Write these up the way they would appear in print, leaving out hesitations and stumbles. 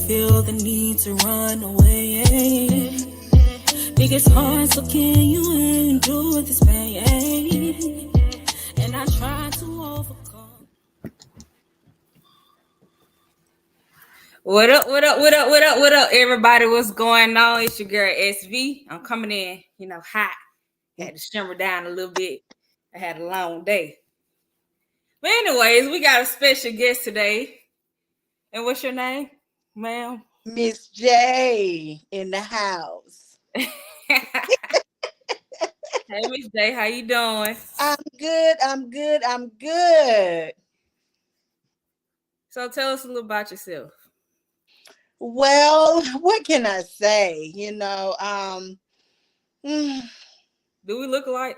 feel the need to run away. Think it's hard, so can you endure this pain? And I try to overcome. What up, what up, what up, what up, what up, everybody? What's going on? It's your girl SV. I'm coming in, hot. Had to shimmer down a little bit. I had a long day. But anyways, we got a special guest today. And what's your name, ma'am? Miss J in the house. Hey, Miss J, how you doing? I'm good. So tell us a little about yourself. Well, what can I say? Do we look alike?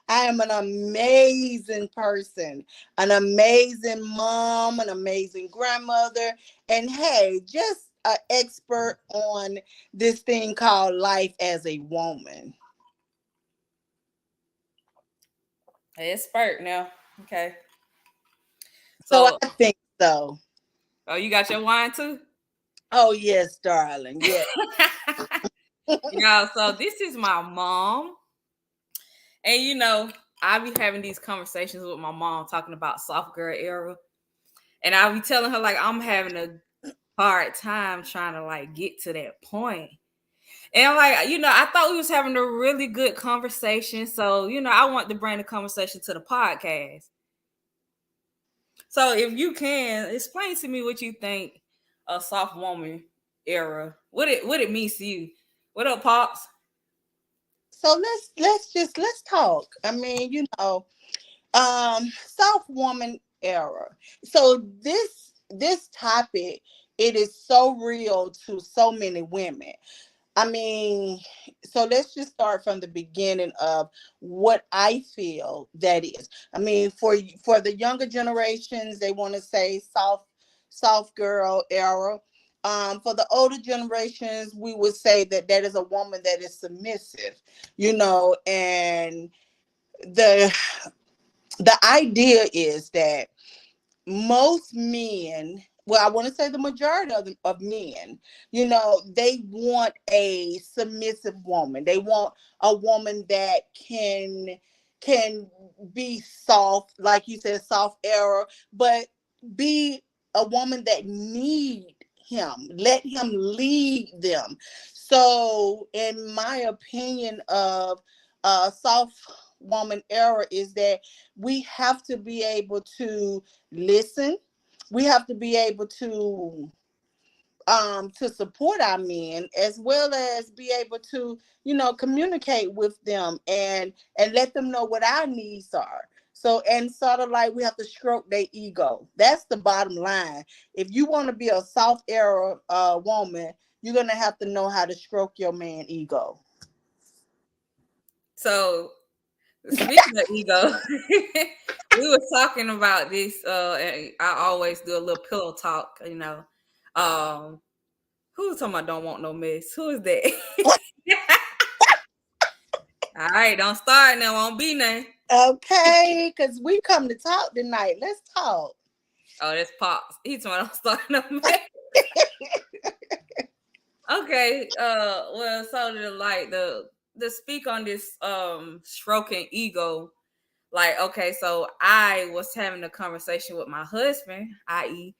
I am an amazing person, an amazing mom, an amazing grandmother, and hey, just an expert on this thing called life as a woman. Expert now. Okay. So I think so. Oh, you got your wine too? Oh, yes, darling. Yes. Yeah, so this is my mom. And I be having these conversations with my mom talking about soft girl era. And I be telling her like I'm having a hard time trying to like get to that point. And I'm like, I thought we was having a really good conversation. So, I want to bring the conversation to the podcast. So if you can explain to me what you think a soft woman era, what it means to you. What up, Pops? So let's talk. I mean, soft woman era. So this topic, it is so real to so many women. I mean, so let's just start from the beginning of what I feel that is. I mean, for the younger generations, they want to say soft girl era. For the older generations, we would say that is a woman that is submissive, and the the idea is that most men, well, I want to say the majority of men, they want a submissive woman. They want a woman that can be soft, like you said, soft era, but be a woman that need him, let him lead them. So in my opinion of soft woman era is that we have to be able to listen. We have to be able to support our men, as well as be able to communicate with them and let them know what our needs are. So, and sort of like we have to stroke their ego. That's the bottom line. If you want to be a soft era woman, you're gonna have to know how to stroke your man ego. So speaking of ego, we were talking about this. And I always do a little pillow talk. Who's talking about don't want no mess? Who is that? All right, don't start now. Won't be none. Okay, because we come to talk tonight. Let's talk. Oh, that's Pops. He's talking about don't start no mess. Okay. Well, so the speak on this stroking ego. Like, okay, so I was having a conversation with my husband, i.e.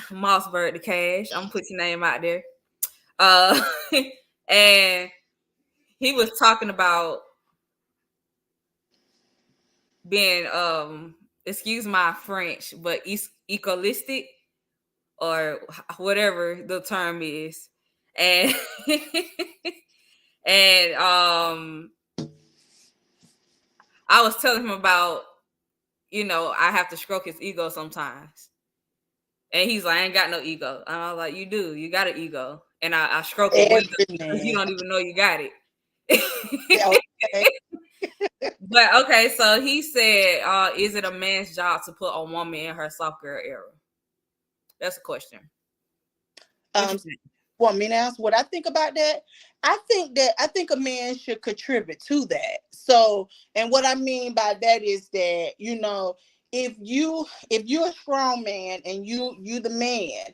Mossberg the Cash. I'm gonna put your name out there. And he was talking about being excuse my French, but egoistic or whatever the term is. And and I was telling him about, I have to stroke his ego sometimes. And he's like, I ain't got no ego. And I was like, you do. You got an ego. And I stroke it with him because you don't even know you got it. Okay. But okay, so he said, is it a man's job to put a woman in her soft girl era? That's a question. Want me to ask what I think about that? I think a man should contribute to that. So, and what I mean by that is that, if you're a strong man and you the man,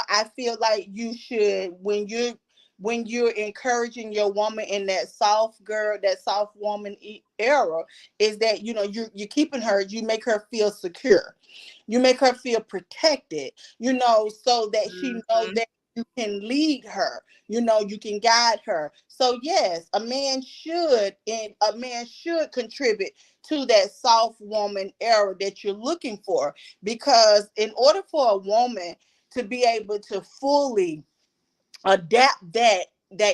I feel like you should, when you're encouraging your woman in that soft girl, that soft woman era, is that you're keeping her, you make her feel secure, you make her feel protected, so that she knows that you can lead her, you can guide her. So yes, a man should contribute to that soft woman era that you're looking for, because in order for a woman to be able to fully adapt that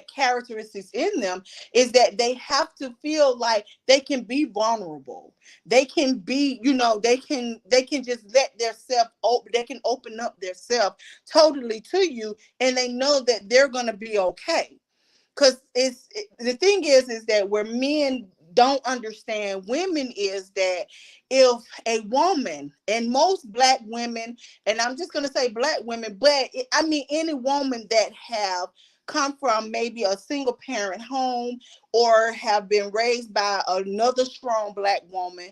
characteristics in them, is that they have to feel like they can be vulnerable, they can be, they can just let their self open, they can open up their self totally to you, and they know that they're going to be okay. Because the thing is that where men don't understand women is that if a woman, and most black women, and I'm just going to say black women, but I mean any woman that have come from maybe a single parent home or have been raised by another strong black woman,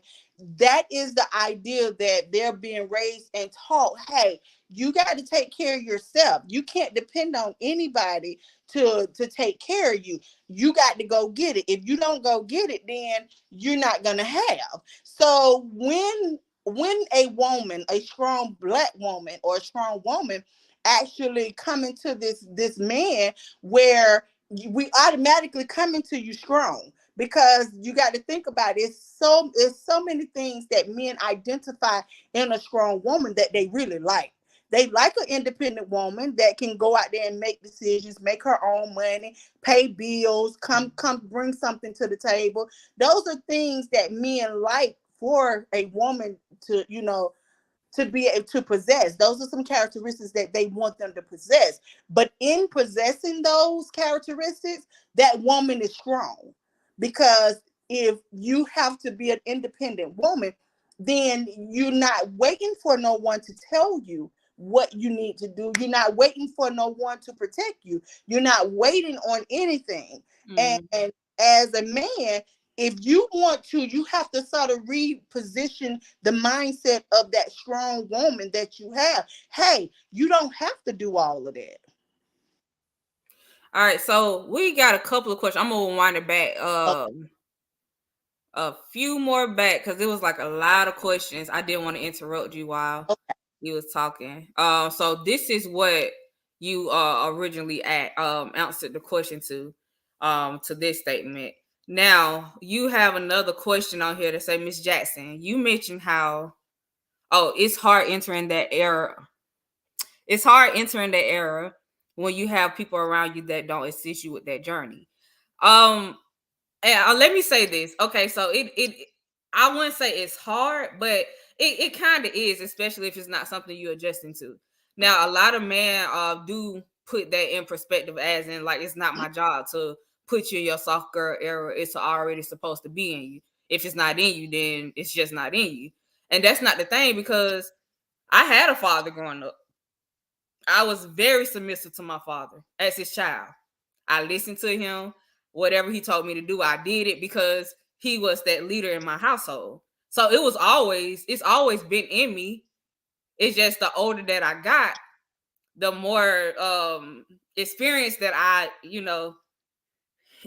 that is the idea that they're being raised and taught, hey, you got to take care of yourself, you can't depend on anybody to take care of you, you got to go get it, if you don't go get it, then you're not going to have. So when a woman, a strong black woman or a strong woman, actually come into this man, where we automatically come into you strong, because you got to think about it. It's so many things that men identify in a strong woman that they really like. They like an independent woman that can go out there and make decisions, make her own money, pay bills, come bring something to the table. Those are things that men like for a woman to be able to possess. Those are some characteristics that they want them to possess. But in possessing those characteristics, that woman is strong. Because if you have to be an independent woman, then you're not waiting for no one to tell you what you need to do. You're not waiting for no one to protect you. You're not waiting on anything. And as a man, if you want to, you have to sort of reposition the mindset of that strong woman that you have. Hey, you don't have to do all of that. All right, so we got a couple of questions. I'm gonna wind it back a few more back, because it was like a lot of questions. I didn't want to interrupt you while you was talking. So this is what you originally answered the question to this statement. Now you have another question on here to say, Miss Jackson, you mentioned how it's hard entering that era. It's hard entering that era when you have people around you that don't assist you with that journey. And let me say this. Okay, so it I wouldn't say it's hard, but it kind of is, especially if it's not something you're adjusting to. Now, a lot of men do put that in perspective, as in like, it's not my job to put you in your soft girl era. It's already supposed to be in you. If it's not in you, then it's just not in you. And that's not the thing, because I had a father growing up. I was very submissive to my father as his child. I listened to him. Whatever he told me to do, I did it, because he was that leader in my household. So it's always been in me. It's just the older that I got, the more experience that I,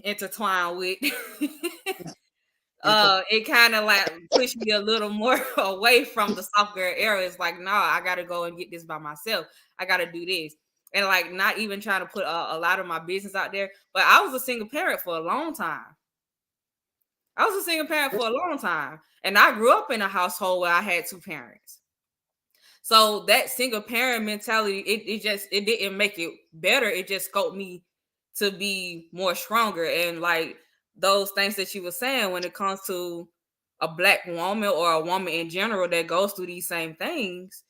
intertwine with. It kind of like pushed me a little more away from the soft girl era. It's like, no, I gotta go and get this by myself. I gotta do this. And like, not even trying to put a lot of my business out there. But I was a single parent for a long time. And I grew up in a household where I had two parents. So that single parent mentality, it didn't make it better. It just scoped me to be more stronger. And like those things that you were saying, when it comes to a black woman or a woman in general that goes through these same things,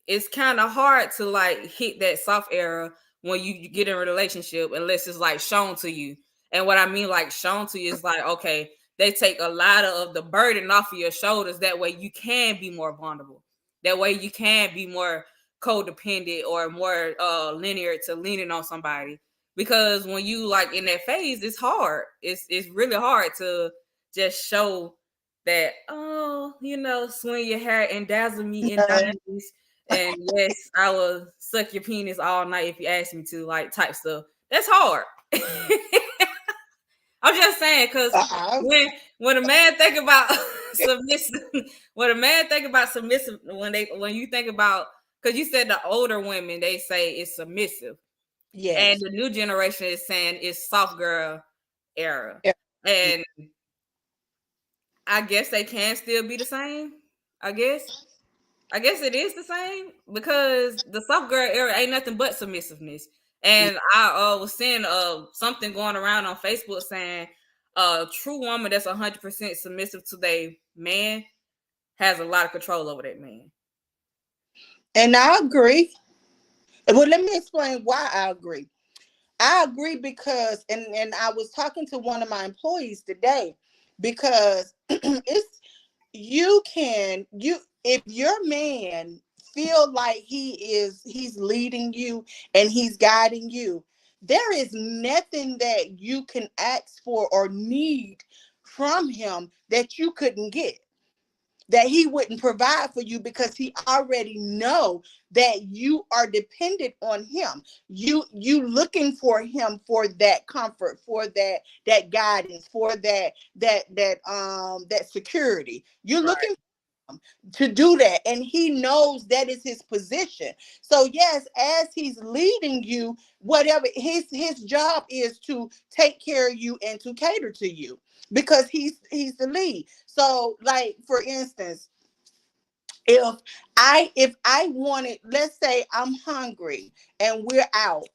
it's kind of hard to like hit that soft era when you get in a relationship, unless it's like shown to you. And what I mean, like shown to you, is like, okay, they take a lot of the burden off of your shoulders. That way you can be more vulnerable. That way you can be more codependent or more linear to leaning on somebody. Because when you like in that phase, it's hard. It's really hard to just show that, oh, swing your hair and dazzle me in diamonds. And yes, I will suck your penis all night if you ask me to, like type stuff. That's hard. I'm just saying, because when a man think about submissive, when you think about, because you said the older women, they say it's submissive. Yes. And the new generation is saying it's soft girl era. Yeah. And I guess they can still be the same. I guess it is the same, because the soft girl era ain't nothing but submissiveness. And I was seeing something going around on Facebook saying a true woman that's 100% submissive to their man has a lot of control over that man. And I agree. Well, let me explain why I agree. I agree because, and I was talking to one of my employees today, because it's, if your man feel like he's leading you and he's guiding you, there is nothing that you can ask for or need from him that you couldn't get, that he wouldn't provide for you, because he already know that you are dependent on him. You looking for him for that comfort, for that guidance, for that security. You're looking for him to do that, and he knows that is his position. So yes, as he's leading you, whatever his job is to take care of you and to cater to you, because he's the lead. So, like, for instance, if I wanted, let's say I'm hungry and we're out,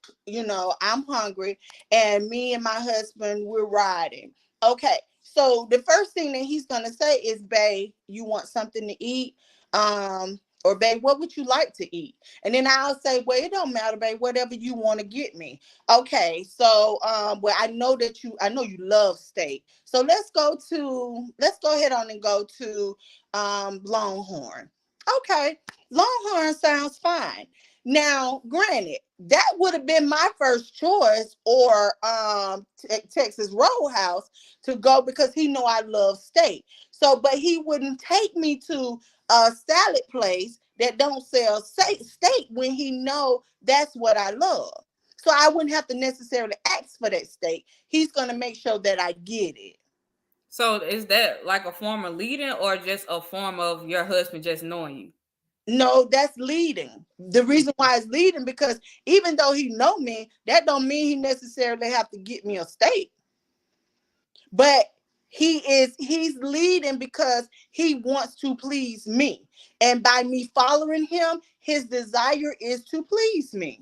I'm hungry and me and my husband, we're riding. Okay. So the first thing that he's going to say is, babe, you want something to eat? Or, babe, what would you like to eat? And then I'll say, well, it don't matter, babe, whatever you want to get me. Okay. So, well, I know you love steak. So let's go ahead on and go to, Longhorn. Okay. Longhorn sounds fine. Now, granted, that would have been my first choice, or Texas Roadhouse to go, because he know I love steak. So, but he wouldn't take me to a salad place that don't sell steak when he know that's what I love. So I wouldn't have to necessarily ask for that steak. He's going to make sure that I get it. So is that like a form of leading, or just a form of your husband just knowing you? No, that's leading. The reason why it's leading, because even though he know me, that don't mean he necessarily have to get me a steak. But he's leading because he wants to please me. And by me following him, his desire is to please me.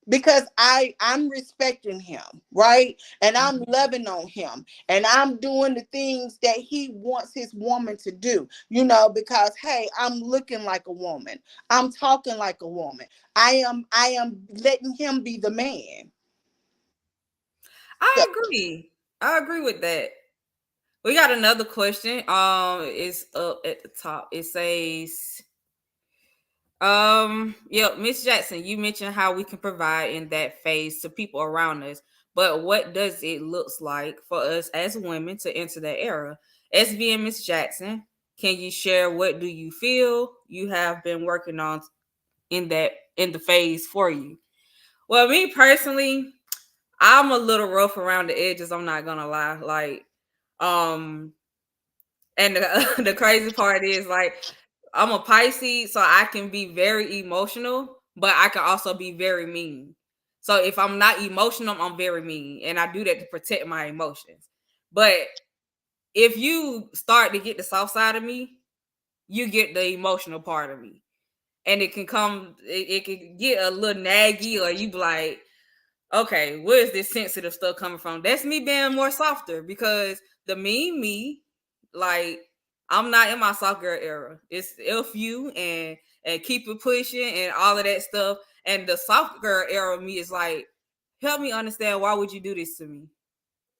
Because I'm respecting him, right? And I'm loving on him, and I'm doing the things that he wants his woman to do, because, hey, I'm looking like a woman. I'm talking like a woman. I am letting him be the man. I agree with that. We got another question. It's up at the top. It says, Miss Jackson, you mentioned how we can provide in that phase to people around us, but what does it looks like for us as women to enter that era? SVN Miss Jackson, can you share what do you feel you have been working on in the phase for you? Well, me personally, I'm a little rough around the edges. I'm not gonna lie. Like, and the crazy part is, like, I'm a Pisces, so I can be very emotional, but I can also be very mean. So if I'm not emotional, I'm very mean, and I do that to protect my emotions. But if you start to get the soft side of me, you get the emotional part of me, and it can get a little naggy, or you be like, okay, where is this sensitive stuff coming from? That's me being more softer, because the mean me, like, I'm not in my soft girl era. It's F you and keep it pushing and all of that stuff. And the soft girl era of me is like, help me understand, why would you do this to me?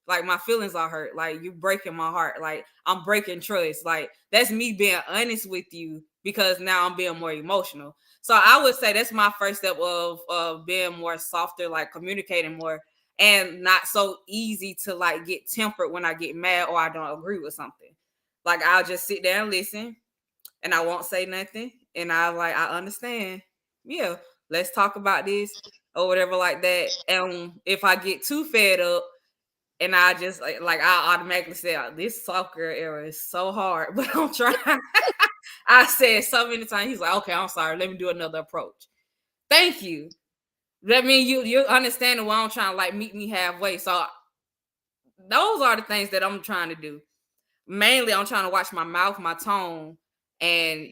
Like, my feelings are hurt. Like, you breaking my heart. Like, I'm breaking trust. Like, that's me being honest with you, because now I'm being more emotional. So I would say that's my first step of being more softer, like communicating more, and not so easy to like get tempered when I get mad or I don't agree with something. Like I'll just sit there and listen, and I won't say nothing, and I understand. Yeah, let's talk about this or whatever like that. And if I get too fed up, and I just like I automatically say, oh, this soft girl era is so hard, but I'm trying. I said so many times. He's like, okay, I'm sorry. Let me do another approach. Thank you. That means you're understanding why I'm trying to like meet me halfway. So those are the things that I'm trying to do. Mainly, I'm trying to watch my mouth, my tone, and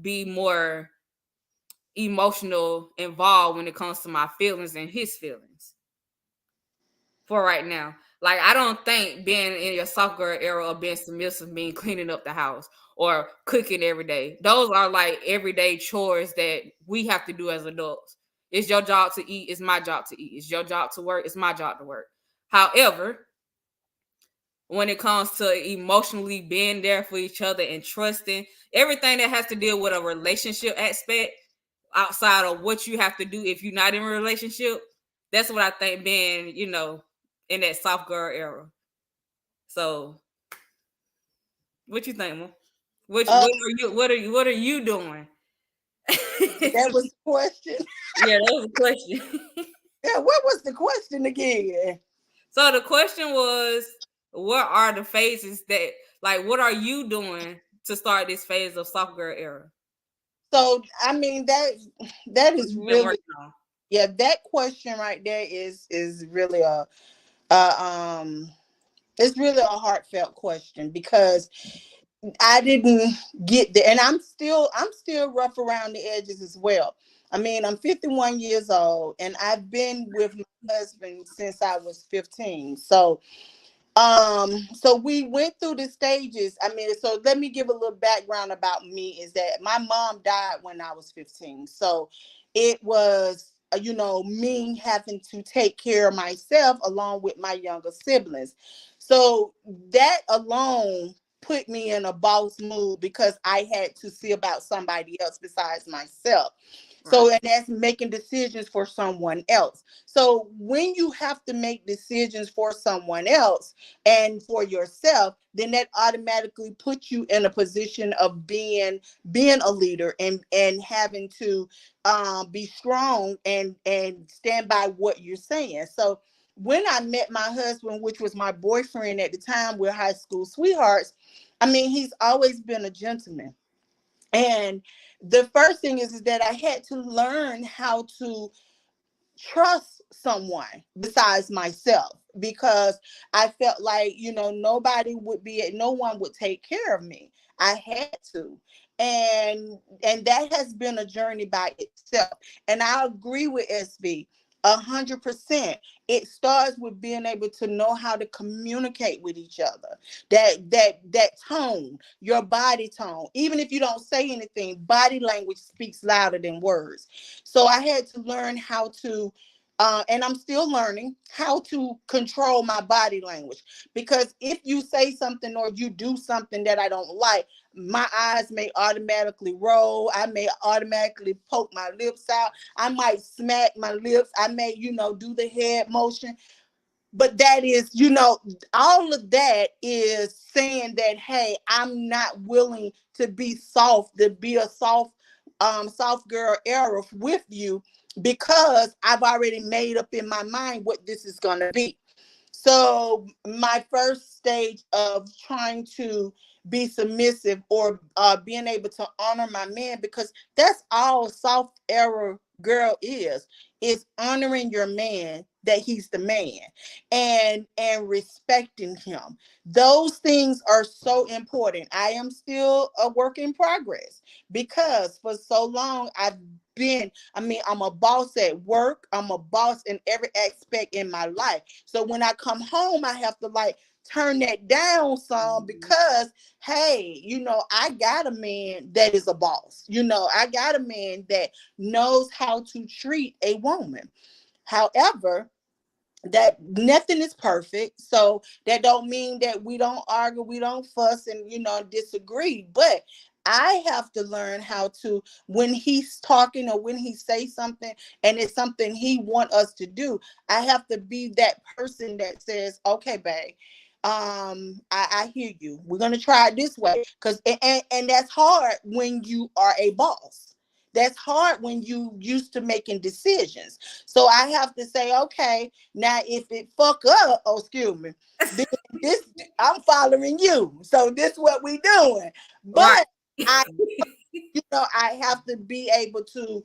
be more emotional involved when it comes to my feelings and his feelings. For right now, like I don't think being in your soft girl era or being submissive mean cleaning up the house or cooking every day. Those are like everyday chores that we have to do as adults. It's your job to eat. It's my job to eat. It's your job to work. It's my job to work. However, when it comes to emotionally being there for each other and trusting, everything that has to deal with a relationship aspect outside of what you have to do if you're not in a relationship, that's what I think being, in that soft girl era. So what you think, Mom? What are you doing? That was the question. Yeah, that was a question. Yeah, what was the question again? So the question was, what are the phases that, like, what are you doing to start this phase of soft girl era? So I mean that is really, yeah, that question right there is really it's really a heartfelt question, because I didn't get there, and I'm still rough around the edges as well. I mean, I'm 51 years old, and I've been with my husband since I was 15. So we went through the stages. I mean, so let me give a little background about me, is that my mom died when I was 15. So it was me having to take care of myself along with my younger siblings. So that alone put me in a boss mood, because I had to see about somebody else besides myself. So, and that's making decisions for someone else. So when you have to make decisions for someone else and for yourself, then that automatically puts you in a position of being a leader, and having to be strong and stand by what you're saying. So when I met my husband, which was my boyfriend at the time, we're high school sweethearts, I mean, he's always been a gentleman. And the first thing is that I had to learn how to trust someone besides myself, because I felt like, no one would take care of me. I had to. And that has been a journey by itself. And I agree with SB 100%. It starts with being able to know how to communicate with each other. That tone, your body tone. Even if you don't say anything, body language speaks louder than words. So I had to learn how to, and I'm still learning how to control my body language. Because if you say something or you do something that I don't like, my eyes may automatically roll. I may automatically poke my lips out. I might smack my lips. I may, do the head motion. But that is, all of that is saying that, hey, I'm not willing to be soft, to be a soft girl era with you, because I've already made up in my mind what this is going to be. So my first stage of trying to be submissive, or being able to honor my man, because that's all soft era girl is honoring your man, that he's the man, and respecting him. Those things are so important. I am still a work in progress, because for so long I'm a boss at work. I'm a boss in every aspect in my life. So when I come home, I have to like turn that down some, because hey, I got a man that is a boss. I got a man that knows how to treat a woman. However, that nothing is perfect, so that don't mean that we don't argue, we don't fuss, and disagree. But I have to learn how to, when he's talking or when he say something and it's something he want us to do, I have to be that person that says, okay, babe, I hear you. We're gonna try it this way, because and that's hard when you are a boss. That's hard when you used to making decisions. So I have to say, okay, now if it fuck up, oh excuse me, then this I'm following you. So this what we doing. Right. But I I have to be able to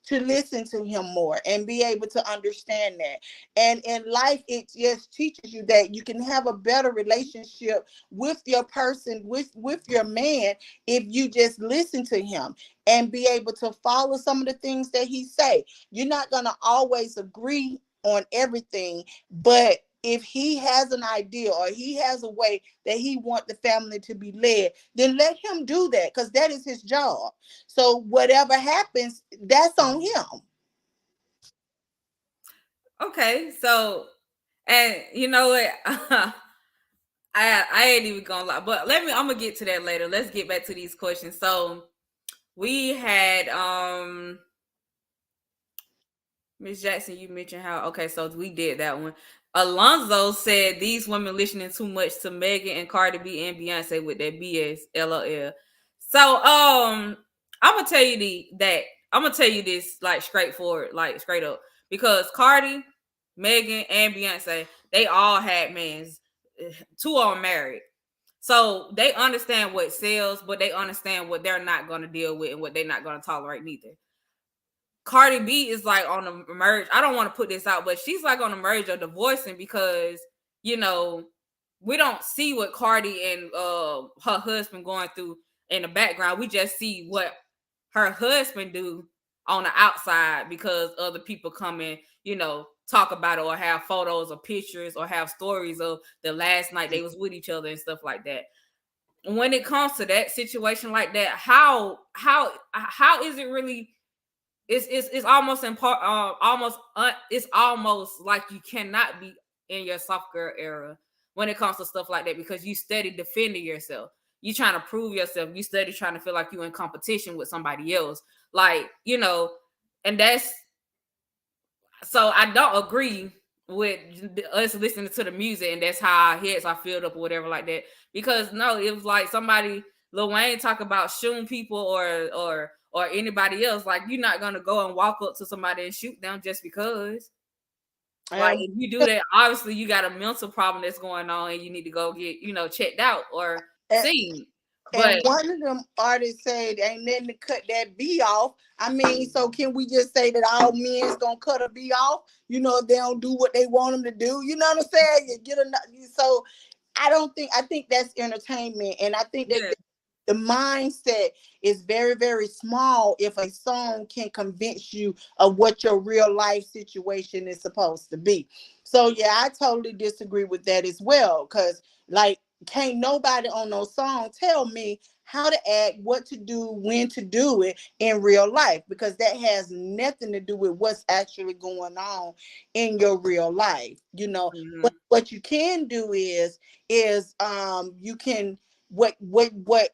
listen to him more and be able to understand that. And in life, it just teaches you that you can have a better relationship with your person, with your man, if you just listen to him and be able to follow some of the things that he say. You're not gonna always agree on everything, but if he has an idea or he has a way that he want the family to be led, then let him do that, because that is his job. So whatever happens, that's on him. Okay, so and you know what? I ain't even gonna lie, but I'm gonna get to that later. Let's get back to these questions. So we had Miss Jackson, you mentioned how okay, so we did that one. Alonzo said these women listening too much to Megan and Cardi B and Beyonce with their BS. LOL. So I'm gonna tell you this like straightforward, like straight up, because Cardi, Megan, and Beyonce, they all had mans. Two of them married. So they understand what sells, but they understand what they're not gonna deal with and what they're not gonna tolerate neither. Cardi B is like on the merge. I don't want to put this out, but she's like on the merge of divorcing because we don't see what Cardi and her husband going through in the background. We just see what her husband do on the outside because other people come and talk about it or have photos or pictures or have stories of the last night they was with each other and stuff like that. When it comes to that situation like that, how is it really? It's almost it's almost like you cannot be in your soft girl era when it comes to stuff like that, because you steady defending yourself. You trying to prove yourself. You steady trying to feel like you in competition with somebody else. Like, and that's so I don't agree with us listening to the music and that's how our heads are filled up or whatever like that. Because no, it was like somebody Lil Wayne talk about shooting people or anybody else. Like, you're not gonna go and walk up to somebody and shoot them just because. Like, if you do that, obviously you got a mental problem that's going on and you need to go get, checked out or seen. And one of them artists said ain't nothing to cut that B off. I mean, so can we just say that all men's gonna cut a B off? If they don't do what they want them to do. You know what I'm saying? So I think that's entertainment, and I think that the mindset is very, very small if a song can convince you of what your real life situation is supposed to be. So yeah, I totally disagree with that as well, because like, can't nobody on no song tell me how to act, what to do, when to do it in real life, because that has nothing to do with what's actually going on in your real life. What you can do is you can what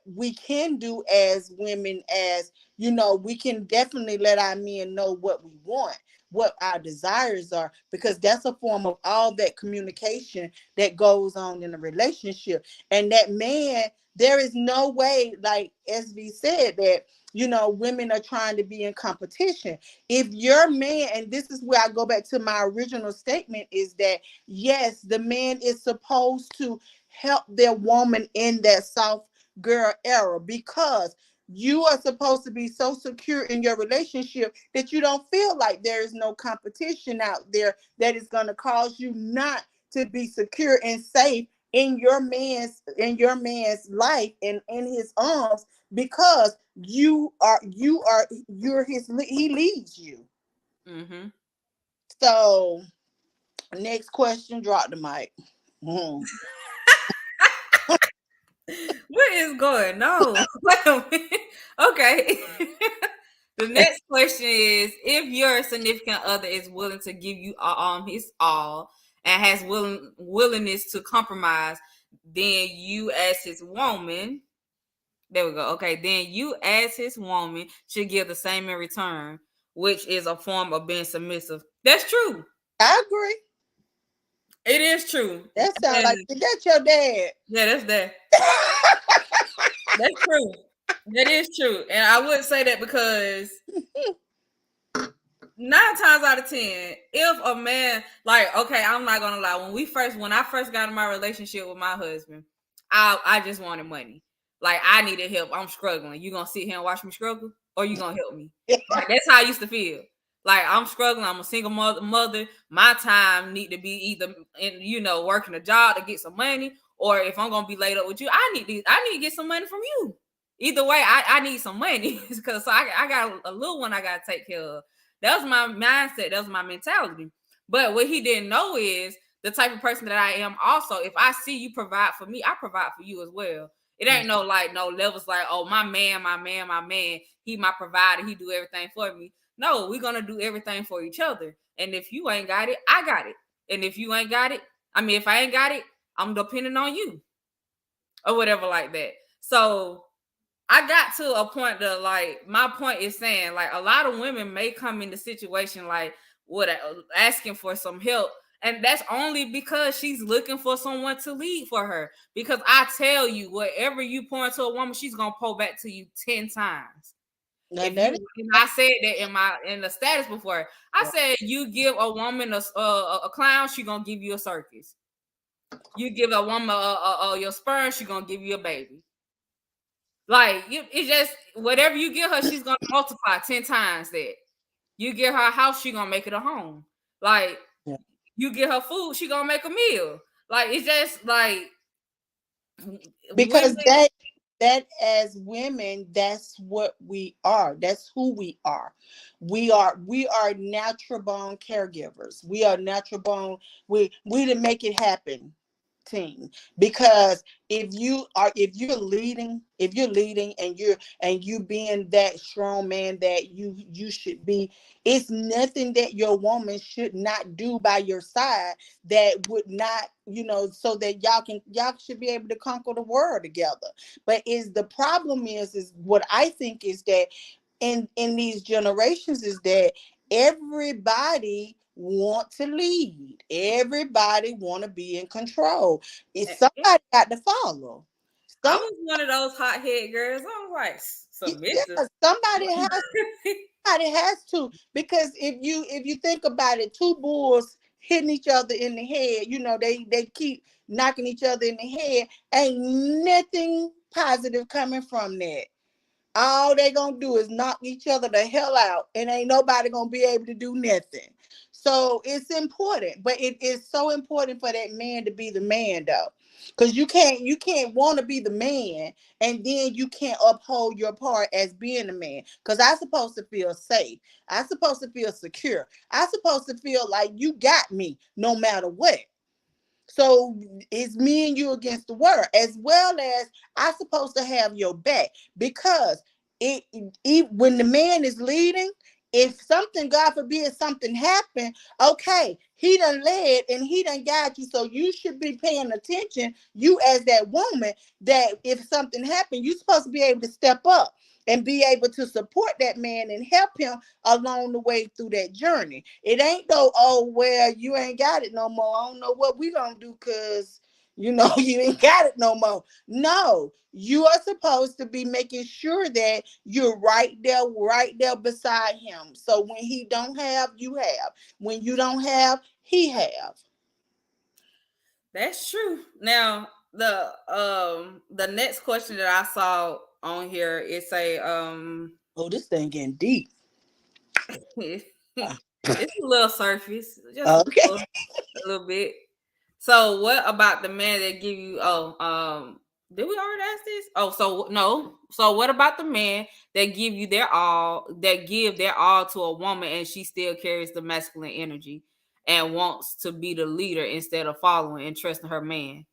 we can do as women, as we can definitely let our men know what we want, what our desires are, because that's a form of all that communication that goes on in a relationship. And that man, there is no way, like SV said, that women are trying to be in competition. If your man, and this is where I go back to my original statement, is that yes, the man is supposed to help their woman in that soft girl era, because you are supposed to be so secure in your relationship that you don't feel like there is no competition out there that is going to cause you not to be secure and safe in your man's life and in his arms, because you're his, he leads you. Mm-hmm. So next question, drop the mic. Mm. What is going on? Wait a minute. Okay. The next question is, if your significant other is willing to give you his all and has willingness to compromise, then you as his woman, there we go. Okay, then you as his woman should give the same in return, which is a form of being submissive. That's true. I agree. It is true. That sounds like And that's your dad. yeah, that's that. That's true. That is true. And I would say that because 9 times out of 10, if a man, like, okay, I'm not gonna lie, when I first got in my relationship with my husband, I just wanted money. Like, I needed help. I'm struggling. You gonna sit here and watch me struggle, or you gonna help me? Like, that's how I used to feel. Like, I'm struggling. I'm a single mother. My time need to be either in, working a job to get some money, or if I'm gonna be laid up with you, I need to get some money from you. Either way, I need some money because I got a little one I gotta take care of. That was my mindset. That was my mentality. But what he didn't know is the type of person that I am also. If I see you provide for me, I provide for you as well. It ain't no levels like, oh, my man. He my provider. He do everything for me. No, we're going to do everything for each other. And if you ain't got it, I got it. And if you ain't got it, if I ain't got it, I'm depending on you or whatever like that. So I got to a point that, like, my point is saying, like, a lot of women may come in the situation like asking for some help, and that's only because she's looking for someone to lead for her. Because I tell you, whatever you pour into a woman, she's gonna pour back to you 10 times. I said that in the status before. I said, you give a woman a clown, she gonna give you a circus. You give a woman your sperm, she gonna give you a baby. Like, it's just whatever you give her, she's gonna multiply 10 times that. You get her a house, she gonna make it a home. Like, you get her food, she gonna make a meal. Like, it's just like, because that as women, that's what we are. That's who we are. We are natural born caregivers. We are natural born. We to make it happen team. Because if you're leading and you being that strong man that you should be, it's nothing that your woman should not do by your side that would not, so that y'all should be able to conquer the world together. But the problem is what I think is that in these generations is that everybody want to lead. Everybody want to be in control. It's somebody got to follow. I was one of those hothead girls. I was like, submissive. Yeah, somebody has to. Because if you think about it, two bulls hitting each other in the head, they keep knocking each other in the head. Ain't nothing positive coming from that. All they gonna do is knock each other the hell out, and ain't nobody gonna be able to do nothing. So it's important, but it is so important for that man to be the man, though, because you can't want to be the man and then you can't uphold your part as being a man. Because I'm supposed to feel safe. I'm supposed to feel secure. I'm supposed to feel like you got me no matter what. So it's me and you against the world, as well as I'm supposed to have your back. Because when the man is leading, if something, God forbid, something happen, okay, he done led and he done guide you. So you should be paying attention, you as that woman, that if something happened, you're supposed to be able to step up and be able to support that man and help him along the way through that journey. It ain't well, you ain't got it no more. I don't know what we gonna do because, you ain't got it no more. No, you are supposed to be making sure that you're right there beside him. So when he don't have, you have. When you don't have, he have. That's true. Now, the next question that I saw on here, it's this thing getting deep. It's a little surface, just a little bit. So what about the man that give you did we already ask this? Oh, so no. So what about the man that give their all to a woman and she still carries the masculine energy and wants to be the leader instead of following and trusting her man?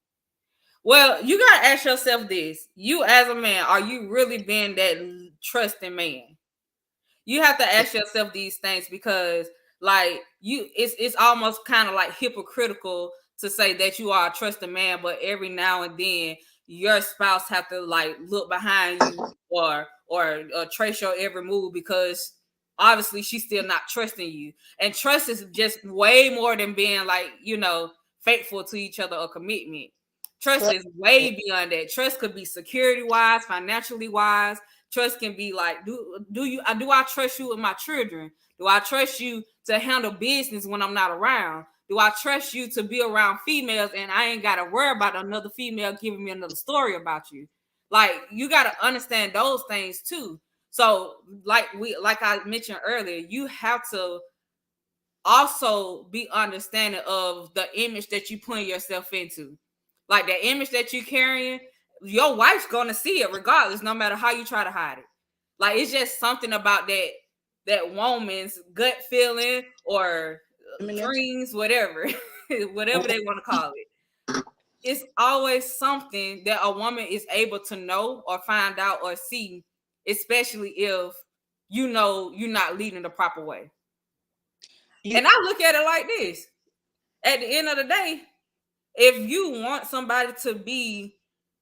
Well, you gotta ask yourself this. You as a man, are you really being that trusting man? You have to ask yourself these things because, like, it's almost kind of like hypocritical to say that you are a trusting man, but every now and then your spouse have to like look behind you or trace your every move because obviously she's still not trusting you. And trust is just way more than being like, faithful to each other or commitment. Trust is way beyond that. Trust could be security wise, financially wise. Trust can be like, do I trust you with my children? Do I trust you to handle business when I'm not around? Do I trust you to be around females and I ain't got to worry about another female giving me another story about you? Like, you got to understand those things too. So like I mentioned earlier, you have to also be understanding of the image that you put yourself into. Like, the image that you carrying, your wife's gonna see it regardless, no matter how you try to hide it. Like, it's just something about that woman's gut feeling or dreams, whatever they want to call it. It's always something that a woman is able to know or find out or see, especially if you know you're not leading the proper way. And I look at it like this. At the end of the day, if you want somebody to be,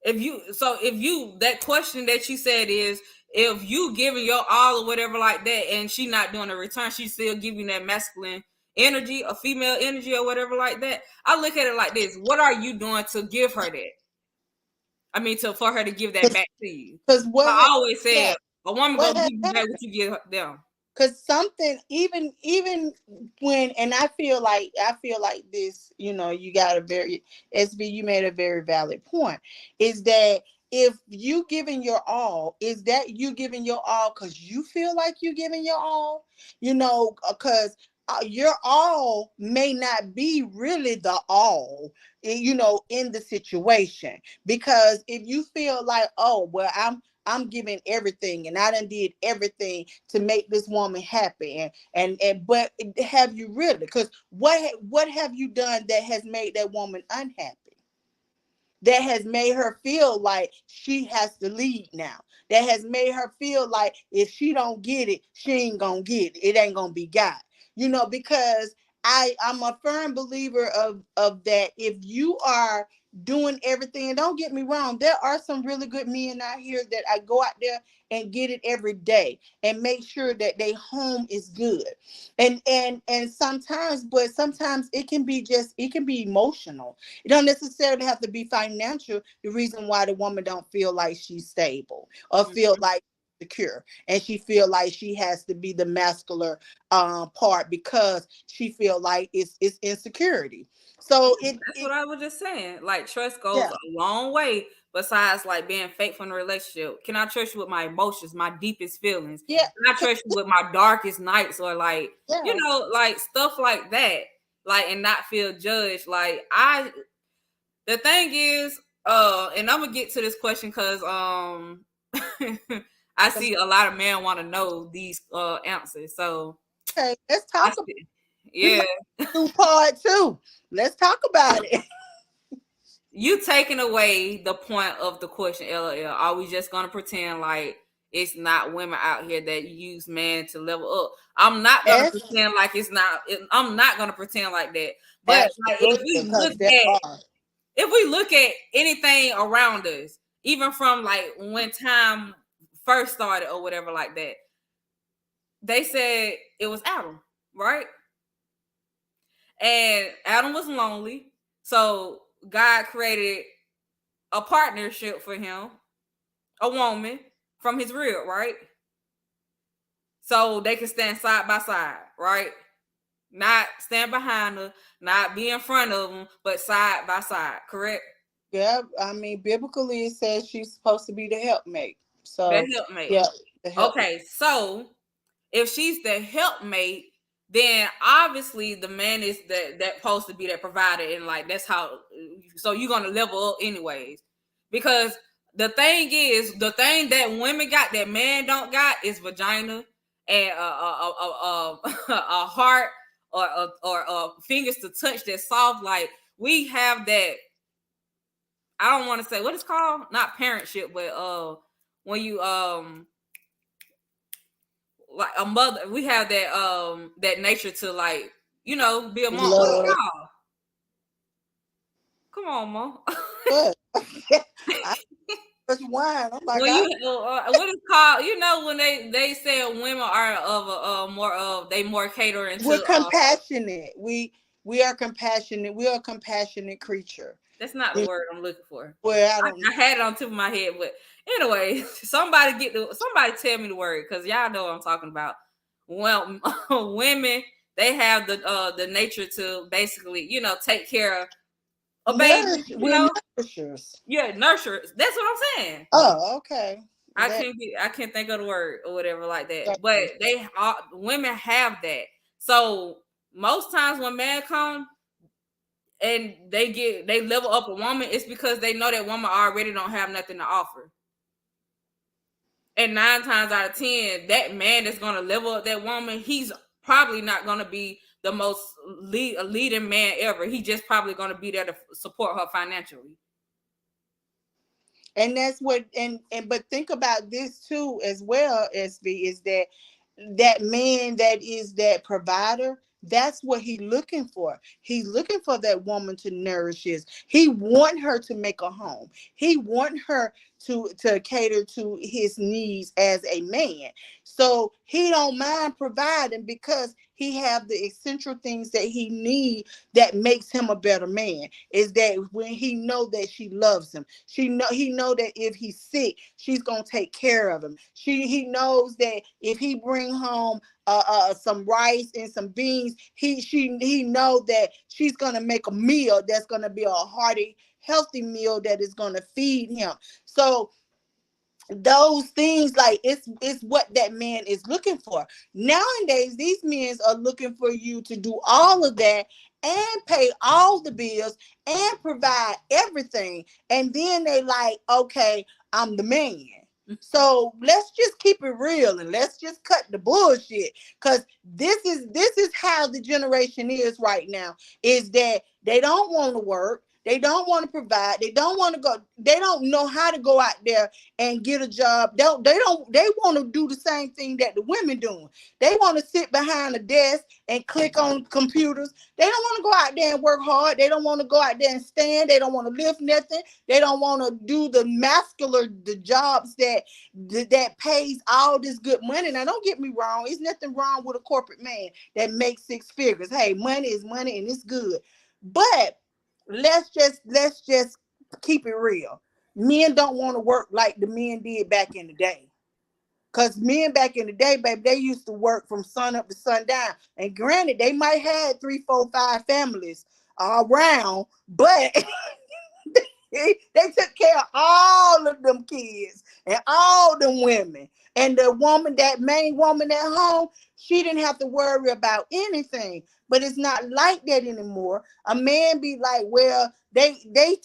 that question that you said is, if you giving your all or whatever like that, and she not doing a return, she still giving that masculine energy or female energy or whatever like that. I look at it like this: what are you doing to give her that? I mean, for her to give that back to you. Because I always said, a woman gonna give you back what you give them. Because something, even when, and I feel like this, you know, you got a very, SB, you made a very valid point, is that if you giving your all, is that you giving your all because you feel like you giving your all, you know, because your all may not be really the all, you know, in the situation. Because if you feel like, oh, well, I'm giving everything and I done did everything to make this woman happy. And but have you really? Because what have you done that has made that woman unhappy? That has made her feel like she has to lead now. That has made her feel like if she don't get it, she ain't gonna get it. It ain't gonna be got. You know, because I'm a firm believer of that. If you are doing everything, and don't get me wrong, there are some really good men out here that I go out there and get it every day and make sure that their home is good. And sometimes it can be emotional. It don't necessarily have to be financial. The reason why the woman don't feel like she's stable or feel like secure, and she feel like she has to be the masculine part because she feel like it's insecurity. So that's what I was just saying. Like, trust goes a long way. Besides, like, being faithful in a relationship, can I trust you with my emotions, my deepest feelings? Yeah. Can I trust you with my darkest nights, or like, you know, like stuff like that, like, and not feel judged. Like, the thing is, and I'm gonna get to this question because I see a lot of men want to know these answers. So okay, let's talk about it. Part 2. Let's talk about it. You taking away the point of the question, LOL. Are we just gonna pretend like it's not women out here that use men to level up? I'm not gonna pretend like it's not. I'm not gonna pretend like that. But like, if we look at anything around us, even from like when time first started or whatever like that, they said it was Adam, right? And Adam was lonely, so God created a partnership for him, a woman from his rib, right? So they can stand side by side, right? Not stand behind her, not be in front of them, but side by side, correct? Yeah, I mean, biblically it says she's supposed to be the helpmate. So the helpmate. Yeah. Okay, so if she's the helpmate, then obviously the man is that supposed to be that provider, and like that's how. So you're gonna level up anyways, because the thing that women got that man don't got is vagina and a heart or fingers to touch that soft. Like, we have that. I don't want to say what it's called, not parentship, but when you like a mother, we have that nature to, like, you know, be a mom. What come on, mom. That's wine. I'm like, what is called? You know, when they say women are of more catering to. We're compassionate. We We are compassionate. We are a compassionate creature. That's not the word I'm looking for. Well, I don't know. I had it on the tip of my head, but anyway, somebody tell me the word, because y'all know what I'm talking about. Well, women, they have the nature to basically, you know, take care of a baby. We're nurturers. Yeah, nurturers. That's what I'm saying. Oh, okay. I can't think of the word or whatever like that. But women have that. So most times when men come and they level up a woman, it's because they know that woman already don't have nothing to offer. And 9 times out of 10, that man that's gonna level up that woman, he's probably not gonna be the most leading man ever. He just probably gonna be there to support her financially. And that's what but think about this too as well, SV, is that man that is that provider, that's what he's looking for. He's looking for that woman to nourish his. He want her to make a home. He want her to cater to his needs as a man. So he don't mind providing because he have the essential things that he need that makes him a better man. Is that when he know that she loves him, he know that if he's sick, she's gonna take care of him. He knows that if he bring home some rice and some beans, he know that she's gonna make a meal that's gonna be a hearty, healthy meal that is gonna feed him. So those things, like, it's what that man is looking for. Nowadays, these men are looking for you to do all of that and pay all the bills and provide everything. And then they like, okay, I'm the man. So let's just keep it real and let's just cut the bullshit. Because this is how the generation is right now, is that they don't want to work. They don't want to provide. They don't want to go. They don't know how to go out there and get a job. They want to do the same thing that the women doing. They want to sit behind a desk and click on computers. They don't want to go out there and work hard. They don't want to go out there and stand. They don't want to lift nothing. They don't want to do the jobs that pays all this good money. Now, don't get me wrong. There's nothing wrong with a corporate man that makes 6 figures. Hey, money is money and it's good. But let's just keep it real. Men don't want to work like the men did back in the day. Because men back in the day, baby, they used to work from sun up to sundown. And granted, they might have 3, 4, 5 families around, but they took care of all of them kids and all them women. And the woman, that main woman at home, she didn't have to worry about anything. But it's not like that anymore. A man be like, well, they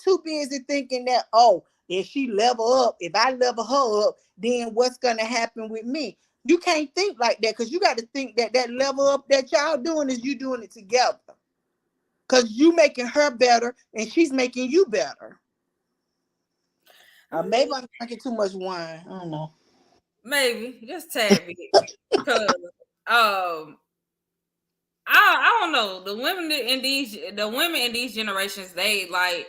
too busy thinking that, oh, if she level up, if I level her up, then what's going to happen with me? You can't think like that, because you got to think that level up that y'all doing is you doing it together. Because you making her better and she's making you better. Maybe I'm drinking too much wine. I don't know. Maybe just tad bit. Because I don't know. The women in these generations, I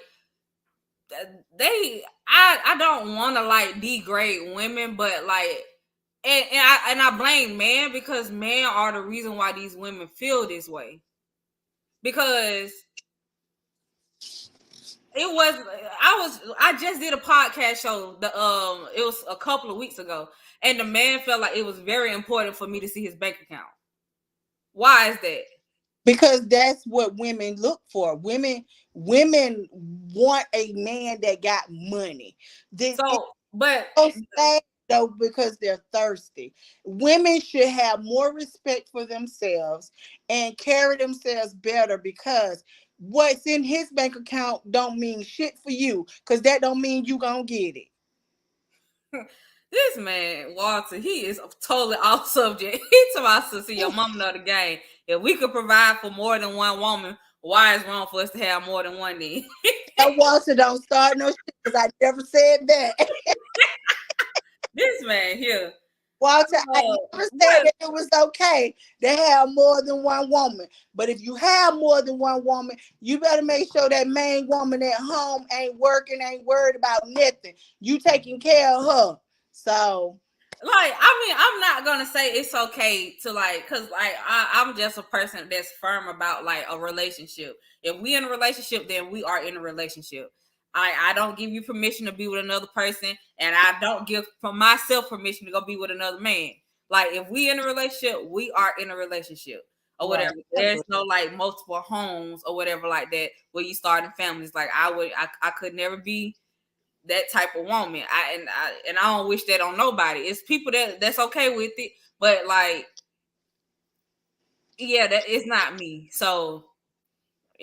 don't want to like degrade women, but like, and I blame men, because men are the reason why these women feel this way. Because I just did a podcast show. It was a couple of weeks ago, and the man felt like it was very important for me to see his bank account. Why is that? Because that's what women look for. Women want a man that got money. Though, because they're thirsty. Women should have more respect for themselves and carry themselves better, because what's in his bank account don't mean shit for you, because that don't mean you gonna get it. This man, Walter, he is totally off subject. He told us to see your mama know the game. If we could provide for more than one woman, why is it wrong for us to have more than one then? Walter, don't start no shit, because I never said that. This man here. Walter, I never said that it was okay to have more than one woman. But if you have more than one woman, you better make sure that main woman at home ain't working, ain't worried about nothing. You taking care of her. So like, I mean, I'm not gonna say it's okay to like, cause like I'm just a person that's firm about like a relationship. If we in a relationship, then we are in a relationship. I don't give you permission to be with another person, and I don't give for myself permission to go be with another man. Like, if we in a relationship, we are in a relationship or Right. whatever. There's no like multiple homes or whatever like that where you starting families. Like, I could never be that type of woman. I don't wish that on nobody. It's people that's okay with it, but like, yeah, that is not me. So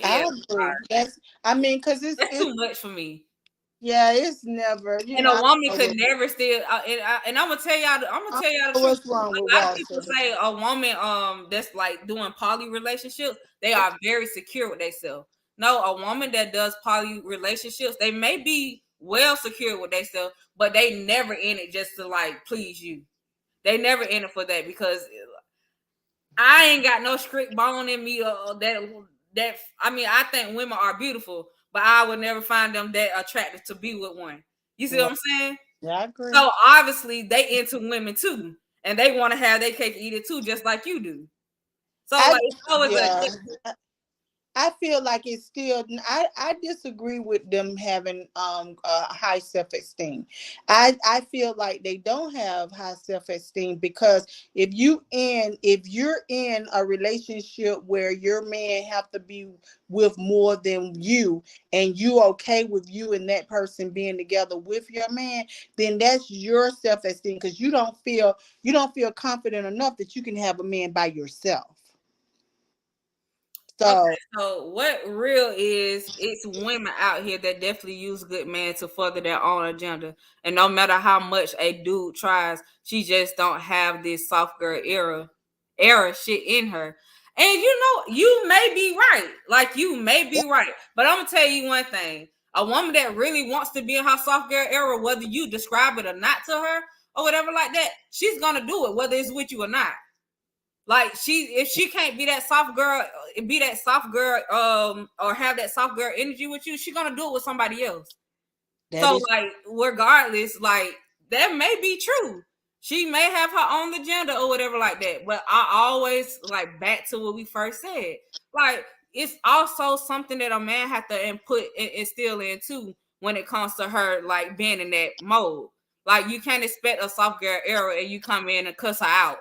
I yeah, agree. Yes, I mean, because that's it's too much for me. yeah, it's never, And a I woman don't know could never still. And I'm gonna tell y'all. I'm gonna tell y'all the truth. what's wrong with A lot of people Walter. say a woman that's like doing poly relationships, they are very secure with themselves. No, a woman that does poly relationships, they may be well secure with themselves, but they never in it just to like please you. They never in it for that, because I ain't got no strict bone in me that I mean, I think women are beautiful, but I would never find them that attractive to be with one. You see Yeah, what I'm saying? yeah, I agree. So obviously they into women too, and they want to have their cake and eat it too, just like you do. So I like, it's always yeah. I feel like it's still. I disagree with them having high self-esteem. I feel like they don't have high self-esteem because if you're in a relationship where your man have to be with more than you, and you okay with you and that person being together with your man, then that's your self-esteem, because you don't feel confident enough that you can have a man by yourself. Okay, So so what real is, it's women out here that definitely use good men to further their own agenda. And no matter how much a dude tries, she just don't have this soft girl era shit in her. And you know, you may be right. Like, you may be right. But I'm gonna tell you one thing. A woman that really wants to be in her soft girl era, whether you describe it or not to her or whatever like that, she's gonna do it, whether it's with you or not. Like, if she can't be that soft girl, or have that soft girl energy with you, she's gonna do it with somebody else. that So is like, regardless, like, that may be true. She may have her own agenda or whatever like that. But I always like back to what we first said. Like, it's also something that a man have to input and instill in too when it comes to her like being in that mode. Like, you can't expect a soft girl era and you come in and cuss her out.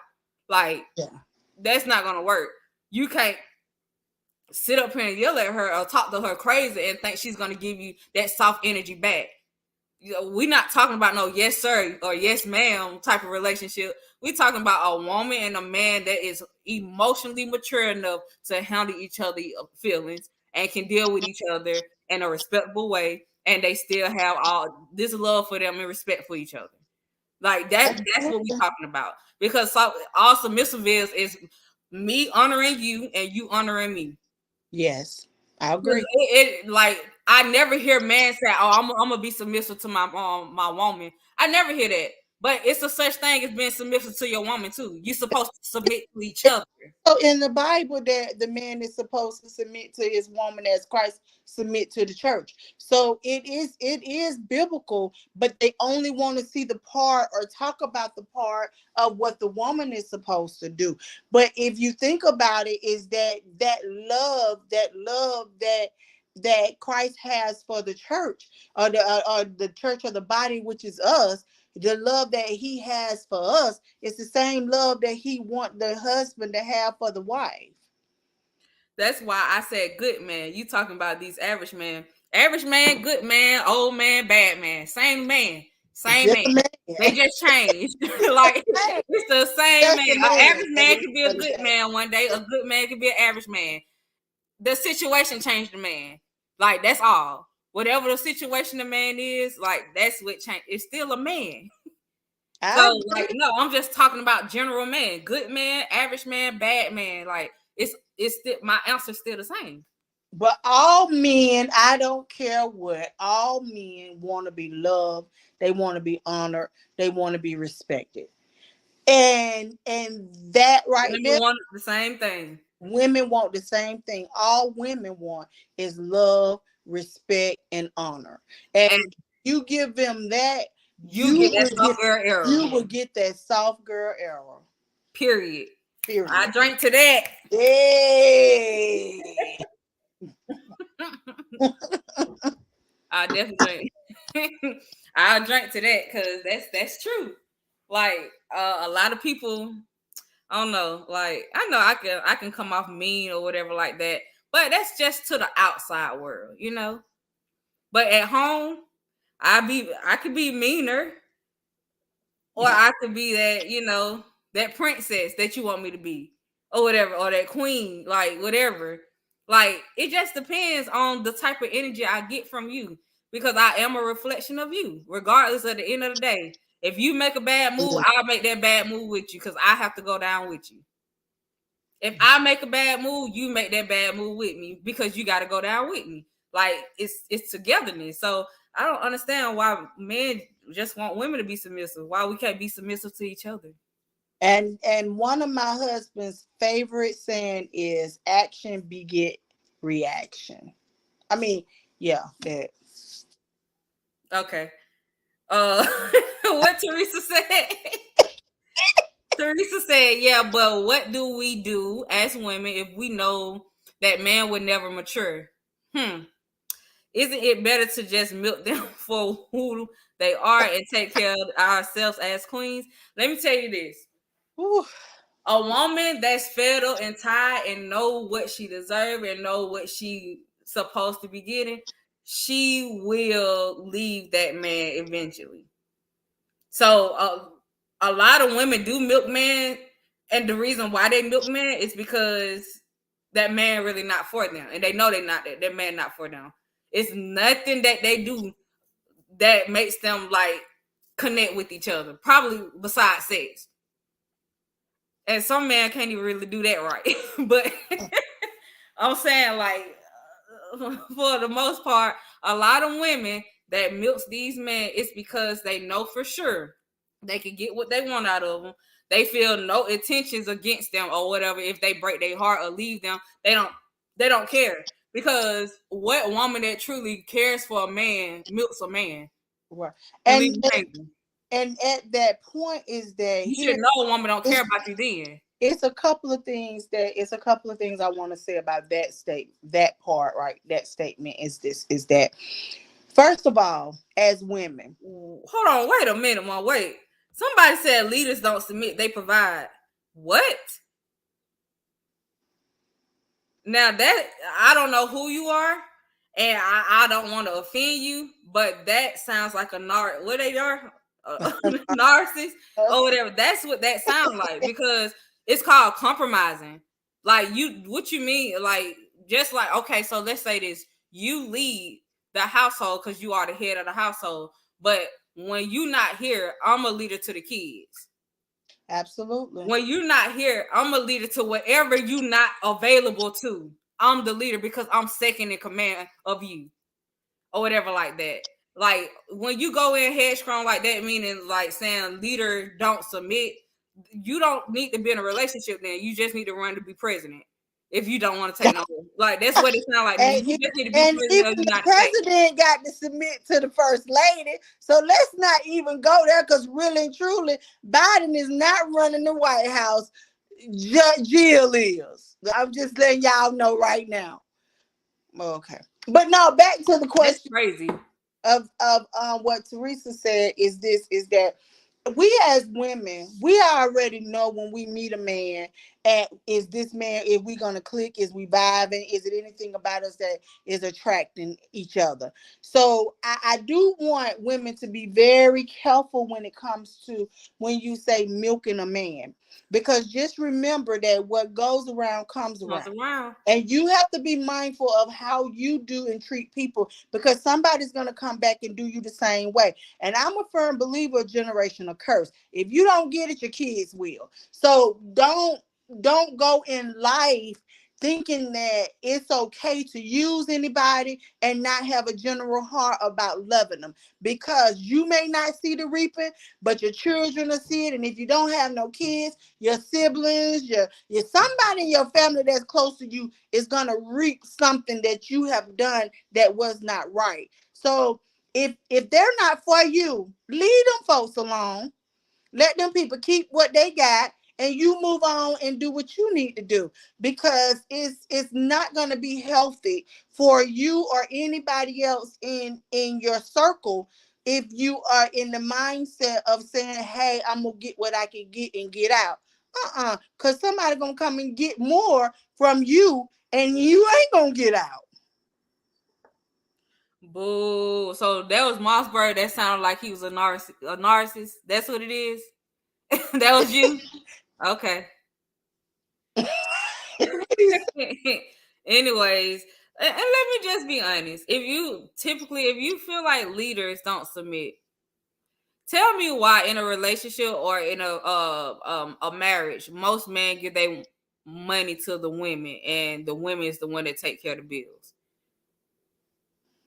Like, yeah. that's not gonna work. You can't sit up here and yell at her or talk to her crazy and think she's gonna give you that soft energy back. You know, we're not talking about no yes sir or yes ma'am type of relationship. We're talking about a woman and a man that is emotionally mature enough to handle each other's feelings and can deal with each other in a respectable way, and they still have all this love for them and respect for each other. Like, that's what we're talking about. Because all submissive is me honoring you and you honoring me. Yes, I agree. Like, I never hear man say, "Oh, I'm gonna be submissive to my woman." I never hear that. But it's a such thing as being submissive to your woman too. You're supposed to submit to each other. So in the Bible, that the man is supposed to submit to his woman as Christ submit to the church. So it is biblical, but they only want to see the part or talk about the part of what the woman is supposed to do. But if you think about it, is that Christ has for the church, or the church of the body, which is us. The love that he has for us is the same love that he want the husband to have for the wife. That's why I said good man. You talking about these average man. Average man, good man, old man, bad man. Same man. Same Just man. a man. They just changed. Like, it's the same Just man. a An man. average man can be a good man one day. A good man can be an average man. The situation changed the man. Like, that's all. Whatever the situation the man is, like, that's what changed. It's still a man. I So, agree. like, no, I'm just talking about general man, good man, average man, bad man. Like, it's still, my answer's still the same. But all men, I don't care what, all men want to be loved. They want to be honored. They want to be respected. And that right Women there, want the same thing. women want the same thing. All women want is love, respect, and honor. And And you give them that, you get that soft girl era. You will get that soft girl era. Period. Period. I drank to that. Hey. I definitely I drank to that because that's true. Like a lot of people, I don't know, like I know I can come off mean or whatever like that, but that's just to the outside world, you know. But at home, I could be meaner, or I could be that, you know, that princess that you want me to be, or whatever, or that queen, like whatever. Like it just depends on the type of energy I get from you, because I am a reflection of you, regardless of the end of the day. If you make a bad move, I'll make that bad move with you because I have to go down with you. If I make a bad move, you make that bad move with me because you got to go down with me. Like it's togetherness. So I don't understand why men just want women to be submissive. Why we can't be submissive to each other. And one of my husband's favorite saying is action beget reaction. I mean, yeah, that. Okay. What Teresa said. Teresa said, yeah, but what do we do as women if we know that man would never mature? Isn't it better to just milk them for who they are and take care of ourselves as queens? Let me tell you this. Ooh. A woman that's fed up and tired and know what she deserves and know what she supposed to be getting, she will leave that man eventually. So a lot of women do milk men, and the reason why they milk men is because that man really not for them, and they know they're not that man not for them. It's nothing that they do that makes them like connect with each other, probably besides sex. And some men can't even really do that right. But I'm saying, like, for the most part, a lot of women that milks these men, it's because they know for sure they can get what they want out of them. They feel no intentions against them or whatever. If they break their heart or leave them, they don't care. Because what woman that truly cares for a man milks a man? Right. And at that point is that you should know a woman don't care about you then. It's a couple of things I want to say about that part, right? That statement is that first of all, as women. Hold on, wait a minute, Mom. Wait. Somebody said leaders don't submit, they provide. What? Now that I don't know who you are, and I don't want to offend you, but that sounds like a what they are? Narcissist or whatever. That's what that sounds like, because it's called compromising. Like what you mean? Like, just like, okay, so let's say this: you lead the household because you are the head of the household, but when you not here, I'm a leader to the kids. Absolutely. When you're not here, I'm a leader to whatever you not available to. I'm the leader because I'm second in command of you, or whatever like that. Like when you go in headstrong like that, meaning like saying leader don't submit, you don't need to be in a relationship then. You just need to run to be president if you don't want to take no. Like that's what it sounds like. You just need to be president even the president got to submit to the first lady. So let's not even go there, because really and truly, Biden is not running the White House. Jill is. I'm just letting y'all know right now. Okay. But no, back to the question. That's crazy. Of what Teresa said is that we as women, we already know when we meet a man, and is this man, if we gonna click, is we vibing, is it anything about us that is attracting each other? So I do want women to be very careful when it comes to when you say milking a man, because just remember that what goes around comes around. And you have to be mindful of how you do and treat people, because somebody's going to come back and do you the same way. And I'm a firm believer of generational curse. If you don't get it, your kids will. So don't go in life thinking that it's okay to use anybody and not have a general heart about loving them, because you may not see the reaping, but your children will see it. And if you don't have no kids, your siblings, your somebody in your family that's close to you is going to reap something that you have done that was not right. So if they're not for you, leave them folks alone. Let them people keep what they got, and you move on and do what you need to do, because it's not going to be healthy for you or anybody else in your circle if you are in the mindset of saying, "Hey, I'm gonna get what I can get and get out." Because somebody gonna come and get more from you, and you ain't gonna get out. Boo. So that was Mossberg. That sounded like he was a narcissist. That's what it is. That was you. Okay. Anyways, and let me just be honest. If you feel like leaders don't submit, tell me why in a relationship or in a marriage, most men give their money to the women, and the women is the one that take care of the bills.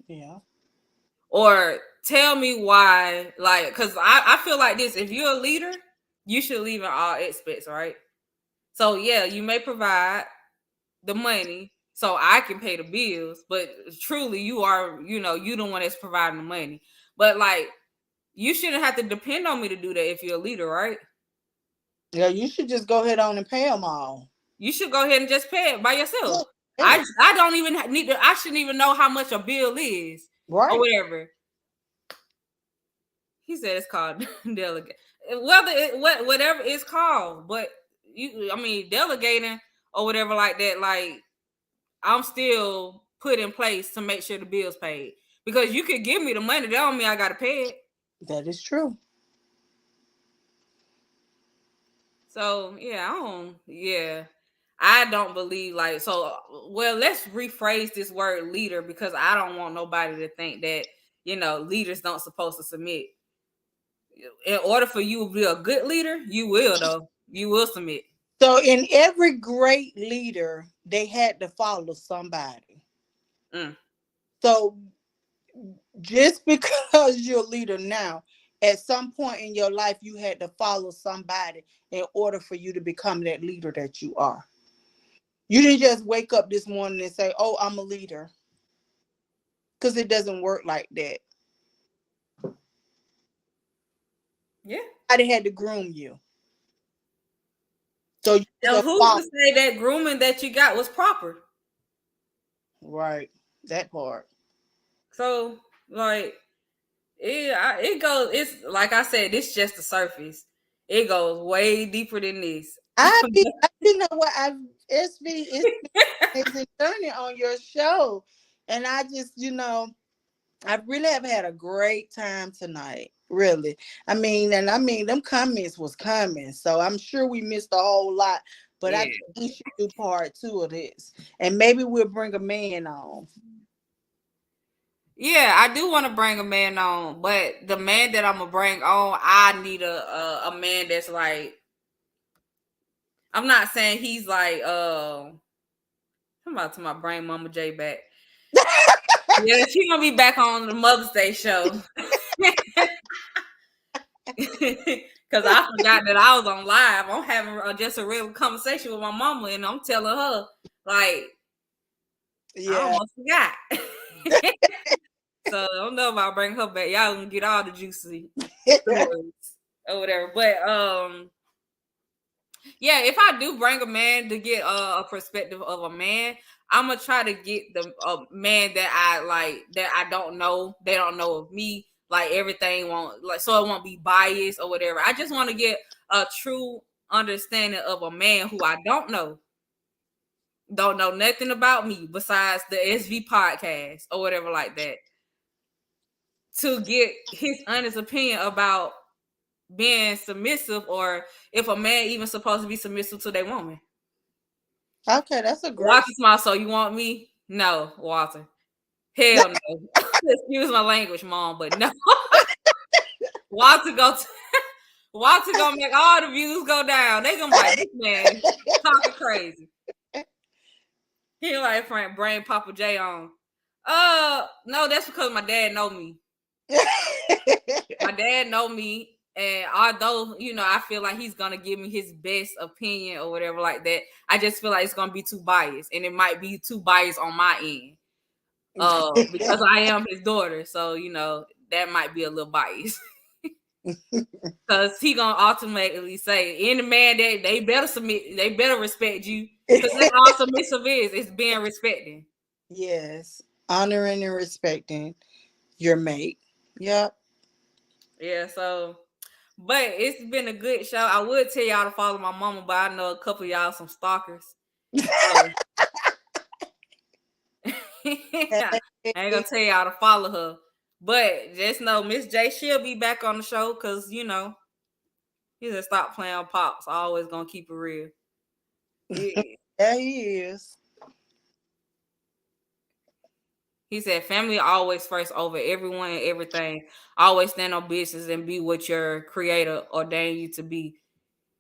Yeah. Or tell me why, like, because I feel like this: if you're a leader, you should leave in all aspects, right? So yeah, you may provide the money so I can pay the bills, but truly you are, you the one that's providing the money. But like, you shouldn't have to depend on me to do that if you're a leader, right? Yeah, you should just go ahead on and pay them all. You should go ahead and just pay it by yourself. Yeah. I don't even need to. I shouldn't even know how much a bill is, Right. or whatever. He said it's called delegate. Whatever it's called, but delegating or whatever like that. Like, I'm still put in place to make sure the bill's paid, because you could give me the money, that don't mean I gotta pay it. That is true. So I don't believe like so. Well, let's rephrase this word leader, because I don't want nobody to think that leaders don't supposed to submit. In order for you to be a good leader, you will though. You will submit. So in every great leader, they had to follow somebody. So just because you're a leader now, at some point in your life, you had to follow somebody in order for you to become that leader that you are. You didn't just wake up this morning and say, "Oh, I'm a leader," because it doesn't work like that. Yeah. Somebody had to groom you. So who's to say that grooming that you got was proper? Right. That part. So like it goes, it's like I said, it's just the surface. It goes way deeper than this. You know what? It's been journey on your show. And I just, I really have had a great time tonight. Really. Them comments was coming. So I'm sure we missed a whole lot. But I think we should do part 2 of this. And maybe we'll bring a man on. Yeah, I do want to bring a man on, but the man that I'm gonna bring on, I need a man that's like, I'm not saying he's like I'm about to my brain mama J back. Yeah, she gonna be back on the Mother's Day show. Because I forgot that I was on live. I'm having just a real conversation with my mama, and I'm telling her, like, I almost forgot. So I don't know if I'll bring her back. Y'all gonna get all the juicy stories or whatever. But yeah, if I do bring a man to get a perspective of a man, I'm gonna try to get the man that I like, that I don't know. They don't know of me. Like, everything won't, like, so it won't be biased or whatever. I just want to get a true understanding of a man who I don't know nothing about me besides the SV podcast or whatever like that, to get his honest opinion about being submissive, or if a man even supposed to be submissive to their woman. Okay, that's a great. Walter smile. So you want me? No, Walter. Hell no. Excuse my language, Mom, but no. Walter gonna make all the views go down. They gonna be like, this man talking crazy. He like Frank bring Papa J on. No, that's because my dad know me. My dad know me, and although I feel like he's gonna give me his best opinion or whatever like that, I just feel like it's gonna be too biased, and it might be too biased on my end. Because I am his daughter, so that might be a little biased. Because he gonna ultimately say any man that they better submit, they better respect you. Because that's all submissive is being respected. Yes. Honoring and respecting your mate. Yep. Yeah, so but it's been a good show. I would tell y'all to follow my mama, but I know a couple of y'all some stalkers. So I ain't gonna tell y'all to follow her. But just know Miss J, she'll be back on the show because you know he just stop playing pops. I always gonna keep it real. Yeah. There he is. He said, family always first over everyone and everything. Always stand on business and be what your creator ordained you to be.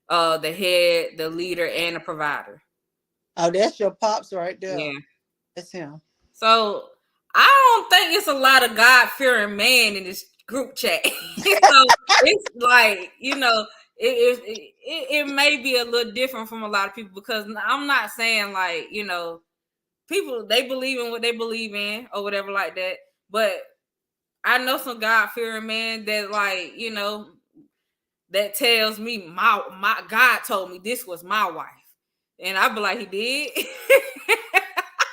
The head, the leader, and the provider. Oh, that's your pops right there. Yeah. That's him. So I don't think it's a lot of God-fearing man in this group chat. So it's like, you know, it may be a little different from a lot of people because I'm not saying like, you know, people they believe in what they believe in or whatever like that. But I know some God-fearing man that like, you know, that tells me my God told me this was my wife. And I be like, he did.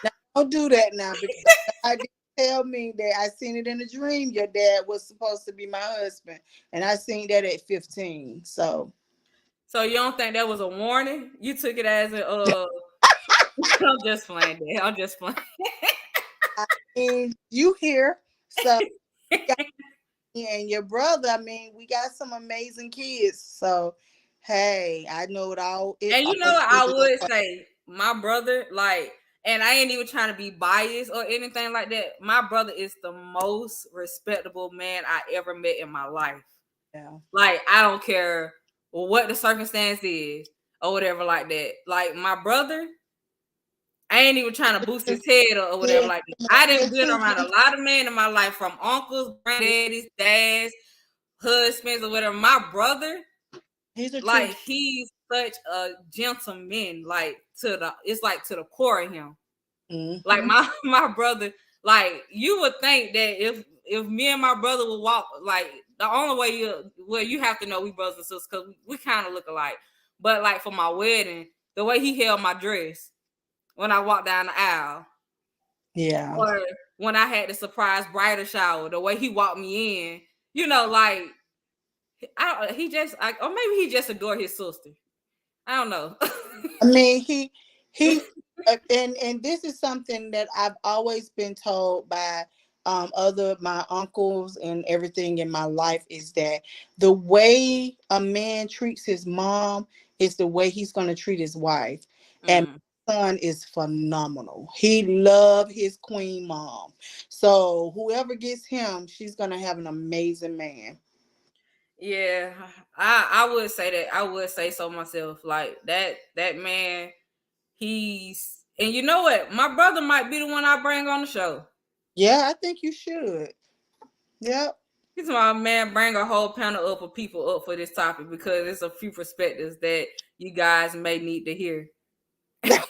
Now, don't do that now because I did tell me that I seen it in a dream. Your dad was supposed to be my husband, and I seen that at 15. So you don't think that was a warning? You took it as a I'm just playing, Dad. I'm just playing. I mean, you here, so and your brother. I mean, we got some amazing kids. So hey, I know it all. And you know what I would say, my brother, like, and I ain't even trying to be biased or anything like that. My brother is the most respectable man I ever met in my life. Yeah. Like, I don't care what the circumstance is or whatever like that. Like, my brother, I ain't even trying to boost his head or whatever like that. I done been around a lot of men in my life, from uncles, granddaddies, dads, husbands, or whatever. My brother, he's such a gentleman, like it's like to the core of him. Mm-hmm. Like my brother, like you would think that if me and my brother would walk, like the only way you have to know we brothers and sisters because we kind of look alike. But like for my wedding, the way he held my dress when I walked down the aisle, yeah, or when I had the surprise bridal shower, the way he walked me in, you know, like. He just like, or maybe he just adored his sister. I don't know. I mean, he and this is something that I've always been told by my uncles and everything in my life is that the way a man treats his mom is the way he's going to treat his wife. And my son is phenomenal. He loved his queen mom. So whoever gets him, she's going to have an amazing man. Yeah, I would say that. I would say so myself. Like that man, he's, and you know what? My brother might be the one I bring on the show. Yeah, I think you should. Yep. He's my man. Bring a whole panel up of people up for this topic because there's a few perspectives that you guys may need to hear. All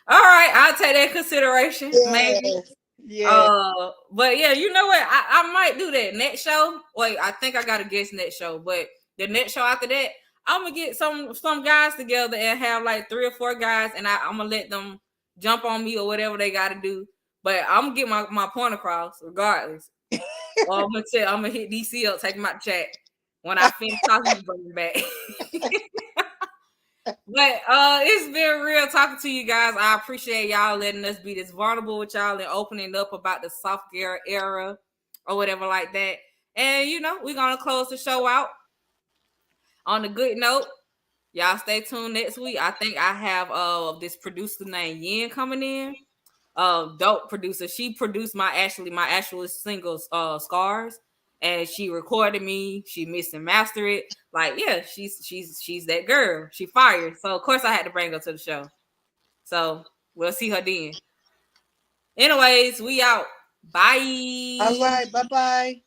right, I'll take that consideration. Yes. Maybe. Yeah. But yeah, you know what? I might do that next show. Wait, I think I got a guest next show, but the next show after that, I'm gonna get some guys together and have like 3 or 4 guys, and I'm gonna let them jump on me or whatever they gotta do. But I'm gonna get my point across regardless. Or I'm gonna hit DC up, take him out the chat. When I finish talking, you bring him back. But it's been real talking to you guys. I appreciate y'all letting us be this vulnerable with y'all and opening up about the soft girl era or whatever like that. And you know, we're gonna close the show out on a good note. Y'all stay tuned next week. I think I have this producer named Yin coming in. Dope producer. She produced my actual singles Scars. And she recorded me. She mixed and mastered it. Like, yeah, she's that girl. She fired. So of course I had to bring her to the show. So we'll see her then. Anyways, we out. Bye. All right. Bye-bye.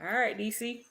All right, DC.